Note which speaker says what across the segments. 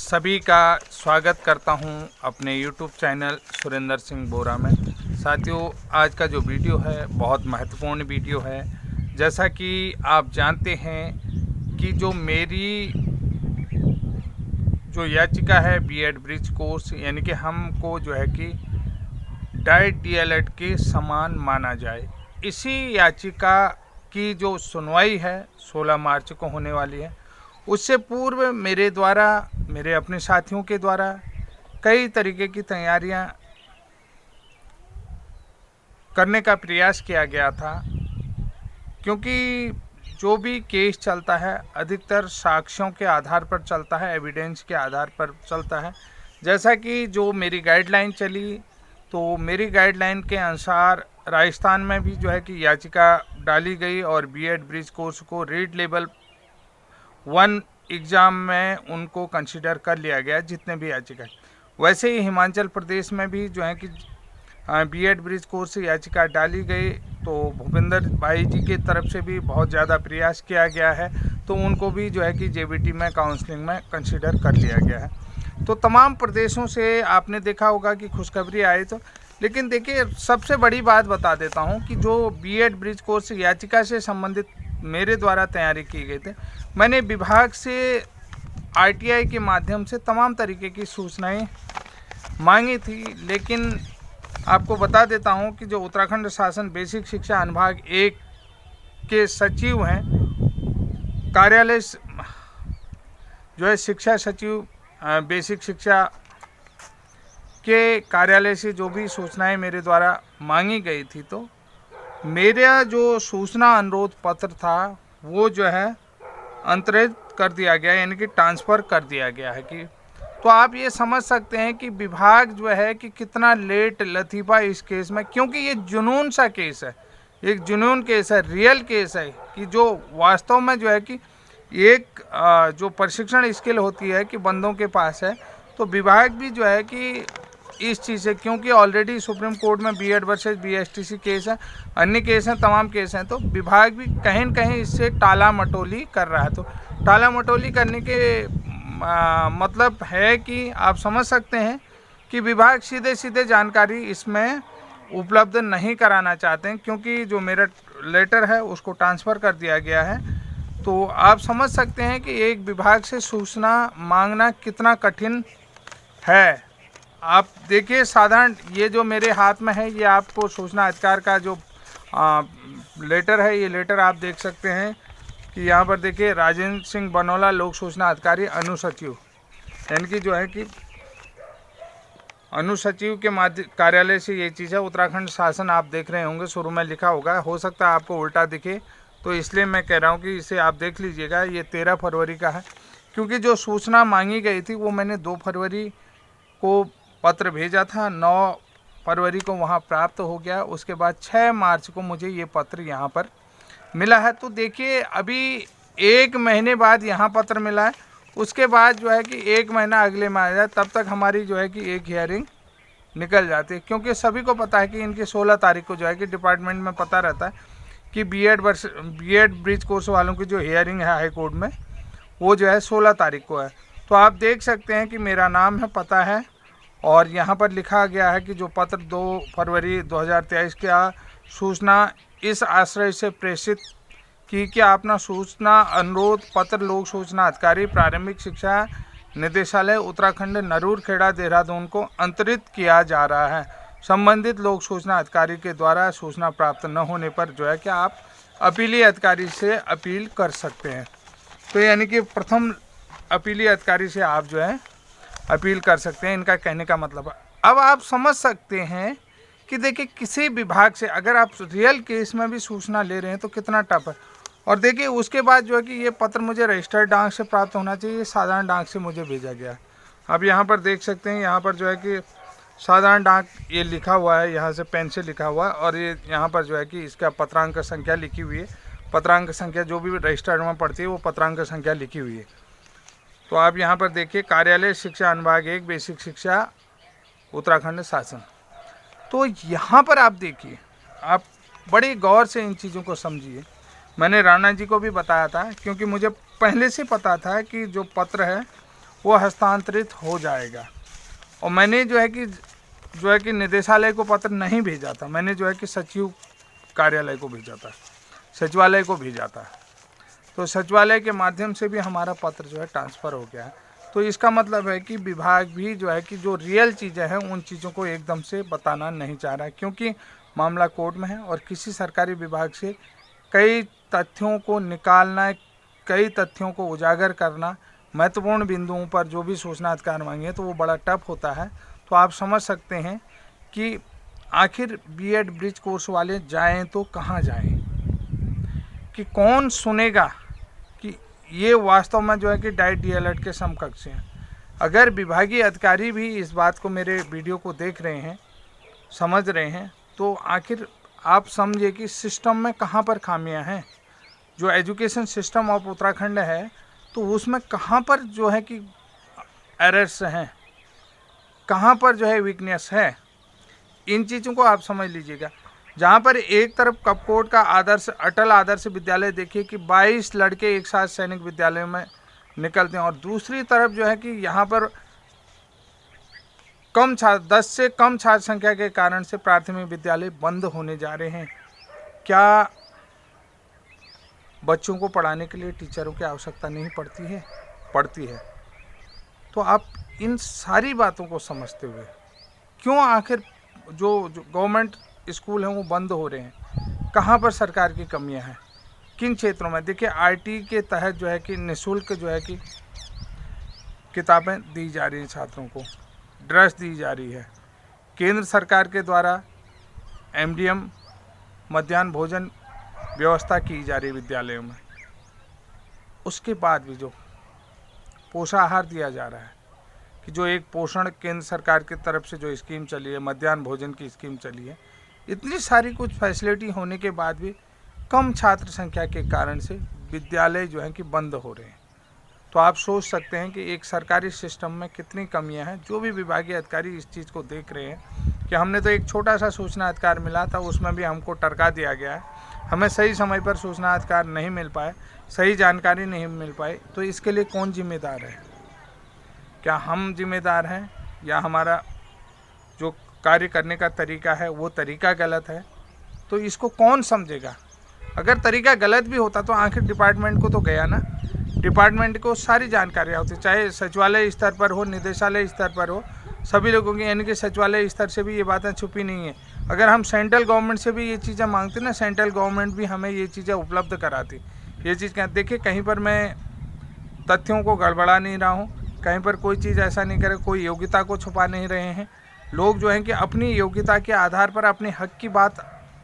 Speaker 1: सभी का स्वागत करता हूं अपने YouTube चैनल सुरेंद्र सिंह बोरा में। साथियों, आज का जो वीडियो है बहुत महत्वपूर्ण वीडियो है। जैसा कि आप जानते हैं कि जो मेरी जो याचिका है बीएड ब्रिज कोर्स, यानी कि हमको जो है कि डाइट डीएलएड के समान माना जाए, इसी याचिका की जो सुनवाई है 16 मार्च को होने वाली है। उससे पूर्व मेरे द्वारा, मेरे अपने साथियों के द्वारा कई तरीके की तैयारियां करने का प्रयास किया गया था, क्योंकि जो भी केस चलता है अधिकतर साक्ष्यों के आधार पर चलता है, एविडेंस के आधार पर चलता है। जैसा कि जो मेरी गाइडलाइन चली, तो मेरी गाइडलाइन के अनुसार राजस्थान में भी जो है कि याचिका डाली गई और बीएड ब्रिज कोर्स को रीड लेवल 1 एग्ज़ाम में उनको कंसीडर कर लिया गया जितने भी याचिका। वैसे ही हिमाचल प्रदेश में भी जो है कि बीएड ब्रिज कोर्स से याचिका डाली गई, तो भूपेंद्र भाई जी की तरफ से भी बहुत ज़्यादा प्रयास किया गया है, तो उनको भी जो है कि जेबीटी में काउंसलिंग में कंसीडर कर लिया गया है। तो तमाम प्रदेशों से आपने देखा होगा कि खुशखबरी आई। तो लेकिन देखिए, सबसे बड़ी बात बता देता हूं कि जो बीएड ब्रिज कोर्स याचिका से संबंधित मेरे द्वारा तैयारी की गई थी, मैंने विभाग से आरटीआई के माध्यम से तमाम तरीके की सूचनाएं मांगी थी। लेकिन आपको बता देता हूं कि जो उत्तराखंड शासन बेसिक शिक्षा अनुभाग 1 के सचिव हैं, कार्यालय जो है शिक्षा सचिव बेसिक शिक्षा के कार्यालय से जो भी सूचनाएं मेरे द्वारा मांगी गई थी, तो मेरा जो सूचना अनुरोध पत्र था वो जो है अंतरित कर दिया गया, यानी कि ट्रांसफ़र कर दिया गया है। कि तो आप ये समझ सकते हैं कि विभाग जो है कि कितना लेट लतीफ़ा इस केस में, क्योंकि ये जुनून सा केस है, एक जुनून केस है, रियल केस है, कि जो वास्तव में जो है कि एक जो प्रशिक्षण स्किल होती है कि बंदों के पास है, तो विभाग भी जो है कि इस चीज़ से, क्योंकि ऑलरेडी सुप्रीम कोर्ट में बीएड वर्सेस बीएसटीसी केस है, अन्य केस हैं, तमाम केस हैं, तो विभाग भी कहीं न कहीं इससे टाला मटोली कर रहा है। तो टाला मटोली करने के मतलब है कि आप समझ सकते हैं कि विभाग सीधे सीधे जानकारी इसमें उपलब्ध नहीं कराना चाहते हैं, क्योंकि जो मेरा लेटर है उसको ट्रांसफ़र कर दिया गया है। तो आप समझ सकते हैं कि एक विभाग से सूचना मांगना कितना कठिन है। आप देखिए, साधारण ये जो मेरे हाथ में है, ये आपको सूचना अधिकार का जो लेटर है, ये लेटर आप देख सकते हैं कि यहाँ पर देखिए, राजेंद्र सिंह बनोला लोक सूचना अधिकारी अनुसचिव, यानी कि जो है कि अनुसचिव के कार्यालय से ये चीज़ है। उत्तराखंड शासन आप देख रहे होंगे, शुरू में लिखा होगा, हो सकता है आपको उल्टा दिखे, तो इसलिए मैं कह रहा हूँ कि इसे आप देख लीजिएगा। ये 13 फरवरी का है, क्योंकि जो सूचना मांगी गई थी वो मैंने 2 फरवरी को पत्र भेजा था, 9 फरवरी को वहाँ प्राप्त हो गया। उसके बाद 6 मार्च को मुझे ये पत्र यहाँ पर मिला है। तो देखिए, अभी 1 महीने बाद यहाँ पत्र मिला है, उसके बाद जो है कि 1 महीना अगले में आ जाए, तब तक हमारी जो है कि एक हियरिंग निकल जाती है। क्योंकि सभी को पता है कि इनकी 16 तारीख को जो है कि डिपार्टमेंट में पता रहता है कि बीएड ब्रिज कोर्स वालों की जो हियरिंग है हाई कोर्ट में, वो जो है 16 तारीख को है। तो आप देख सकते हैं कि मेरा नाम है, पता है, और यहाँ पर लिखा गया है कि जो पत्र 2 फरवरी 2023 का सूचना इस आश्रय से प्रेषित की कि अपना सूचना अनुरोध पत्र लोक सूचना अधिकारी प्रारंभिक शिक्षा निदेशालय उत्तराखंड नरूरखेड़ा देहरादून को अंतरित किया जा रहा है। संबंधित लोक सूचना अधिकारी के द्वारा सूचना प्राप्त न होने पर जो है कि आप अपीलीय अधिकारी से अपील कर सकते हैं। तो यानी कि प्रथम अपीलीय अधिकारी से आप जो है अपील कर सकते हैं, इनका कहने का मतलब है। अब आप समझ सकते हैं कि देखिए, किसी विभाग से अगर आप रियल केस में भी सूचना ले रहे हैं तो कितना टफ है। और देखिए, उसके बाद जो है कि ये पत्र मुझे रजिस्टर्ड डाक से प्राप्त होना चाहिए, साधारण डाक से मुझे भेजा गया। अब यहाँ पर देख सकते हैं, यहाँ पर जो है कि साधारण डाक ये लिखा हुआ है, यहाँ से पेन से लिखा हुआ है, और ये यहाँ पर जो है कि इसका पत्रांक संख्या लिखी हुई है। पत्रांक संख्या जो भी रजिस्टर्ड में पड़ती है वो पत्रांक संख्या लिखी हुई है। तो आप यहाँ पर देखिए, कार्यालय शिक्षा अनुभाग 1 बेसिक शिक्षा उत्तराखंड शासन। तो यहाँ पर आप देखिए, आप बड़े गौर से इन चीज़ों को समझिए। मैंने राणा जी को भी बताया था, क्योंकि मुझे पहले से पता था कि जो पत्र है वो हस्तांतरित हो जाएगा। और मैंने जो है कि निदेशालय को पत्र नहीं भेजा था, मैंने जो है कि सचिव कार्यालय को भेजा था, सचिवालय को भेजा था। तो सचिवालय के माध्यम से भी हमारा पत्र जो है ट्रांसफ़र हो गया है। तो इसका मतलब है कि विभाग भी जो है कि जो रियल चीज़ें हैं उन चीज़ों को एकदम से बताना नहीं चाह रहा है, क्योंकि मामला कोर्ट में है और किसी सरकारी विभाग से कई तथ्यों को निकालना, कई तथ्यों को उजागर करना, महत्वपूर्ण बिंदुओं पर जो भी सूचना अधिकार मांगे तो वो बड़ा टफ होता है। तो आप समझ सकते हैं कि आखिर बीएड ब्रिज कोर्स वाले जाएं तो कहाँ जाएं, कि कौन सुनेगा कि ये वास्तव में जो है कि डाइट डीएलएड के समकक्ष हैं। अगर विभागीय अधिकारी भी इस बात को, मेरे वीडियो को देख रहे हैं, समझ रहे हैं, तो आखिर आप समझिए कि सिस्टम में कहाँ पर खामियां हैं। जो एजुकेशन सिस्टम ऑफ उत्तराखंड है तो उसमें कहाँ पर जो है कि एरर्स हैं, कहाँ पर जो है वीकनेस है, इन चीज़ों को आप समझ लीजिएगा। जहाँ पर एक तरफ कपकोट का आदर्श अटल आदर्श विद्यालय देखिए कि 22 लड़के एक साथ सैनिक विद्यालय में निकलते हैं, और दूसरी तरफ जो है कि यहाँ पर कम 10 से कम छात्र संख्या के कारण से प्राथमिक विद्यालय बंद होने जा रहे हैं। क्या बच्चों को पढ़ाने के लिए टीचरों की आवश्यकता नहीं पड़ती है? पड़ती है। तो आप इन सारी बातों को समझते हुए क्यों आखिर जो गवर्नमेंट स्कूल हैं वो बंद हो रहे हैं? कहाँ पर सरकार की कमियां हैं, किन क्षेत्रों में? देखिए, आईटी के तहत जो है कि निःशुल्क जो है कि किताबें दी जा रही हैं छात्रों को, ड्रेस दी जा रही है, केंद्र सरकार के द्वारा एमडीएम मध्याह्न भोजन व्यवस्था की जा रही है विद्यालयों में। उसके बाद भी जो पोषाहार दिया जा रहा है, कि जो एक पोषण केंद्र सरकार की तरफ से जो स्कीम चली है, मध्याह्न भोजन की स्कीम चली है, इतनी सारी कुछ फैसिलिटी होने के बाद भी कम छात्र संख्या के कारण से विद्यालय जो है कि बंद हो रहे हैं। तो आप सोच सकते हैं कि एक सरकारी सिस्टम में कितनी कमियां हैं। जो भी विभागीय अधिकारी इस चीज़ को देख रहे हैं कि हमने तो एक छोटा सा सूचना अधिकार मिला था, उसमें भी हमको टरका दिया गया है, हमें सही समय पर सूचना अधिकार नहीं मिल पाए, सही जानकारी नहीं मिल पाई, तो इसके लिए कौन जिम्मेदार है? क्या हम जिम्मेदार हैं, या हमारा जो कार्य करने का तरीका है वो तरीका गलत है? तो इसको कौन समझेगा? अगर तरीका गलत भी होता तो आखिर डिपार्टमेंट को तो गया ना, डिपार्टमेंट को सारी जानकारियाँ होती, चाहे सचिवालय स्तर पर हो, निदेशालय स्तर पर हो, सभी लोगों की, यानी कि सचिवालय स्तर से भी ये बातें छुपी नहीं है। अगर हम सेंट्रल गवर्नमेंट से भी ये चीज़ें मांगते ना, सेंट्रल गवर्नमेंट भी हमें ये चीज़ें उपलब्ध कराती। ये चीज़ क्या, देखिए, कहीं पर मैं तथ्यों को गड़बड़ा नहीं रहा हूँ, कहीं पर कोई चीज़ ऐसा नहीं करे, कोई योग्यता को छुपा नहीं रहे हैं। लोग जो हैं कि अपनी योग्यता के आधार पर अपने हक की बात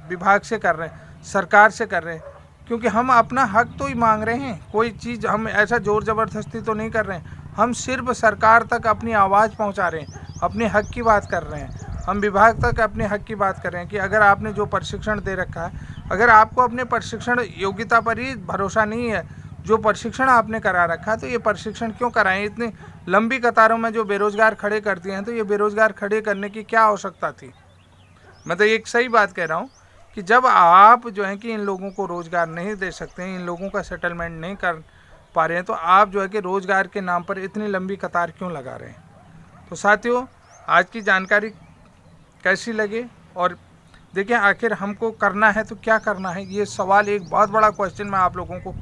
Speaker 1: विभाग से कर रहे हैं, सरकार से कर रहे हैं, क्योंकि हम अपना हक तो ही मांग रहे हैं। कोई चीज़ हम ऐसा ज़ोर ज़बरदस्ती तो नहीं कर रहे हैं, हम सिर्फ सरकार तक अपनी आवाज़ पहुंचा रहे हैं, अपने हक की बात कर रहे हैं। हम विभाग तक अपने हक की बात कर रहे हैं कि अगर आपने जो प्रशिक्षण दे रखा है, अगर आपको अपने प्रशिक्षण योग्यता पर ही भरोसा नहीं है, जो प्रशिक्षण आपने करा रखा है, तो ये प्रशिक्षण क्यों कराएं? इतनी लंबी कतारों में जो बेरोजगार खड़े कर दिए हैं, तो ये बेरोजगार खड़े करने की क्या आवश्यकता थी? मैं तो एक सही बात कह रहा हूँ कि जब आप जो है कि इन लोगों को रोज़गार नहीं दे सकते हैं, इन लोगों का सेटलमेंट नहीं कर पा रहे हैं, तो आप जो है कि रोज़गार के नाम पर इतनी लंबी कतार क्यों लगा रहे हैं? तो साथियों, आज की जानकारी कैसी लगे, और देखिए आखिर हमको करना है तो क्या करना है, ये सवाल, एक बहुत बड़ा क्वेश्चन मैं आप लोगों को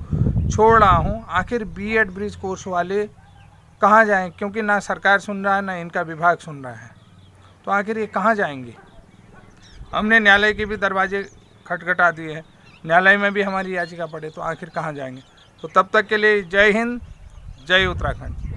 Speaker 1: छोड़ रहा हूँ। आखिर बीएड ब्रिज कोर्स वाले कहाँ जाएं? क्योंकि ना सरकार सुन रहा है, ना इनका विभाग सुन रहा है, तो आखिर ये कहाँ जाएंगे? हमने न्यायालय के भी दरवाजे खटखटा दिए हैं, न्यायालय में भी हमारी याचिका पड़े, तो आखिर कहाँ जाएंगे? तो तब तक के लिए जय हिंद, जय उत्तराखंड।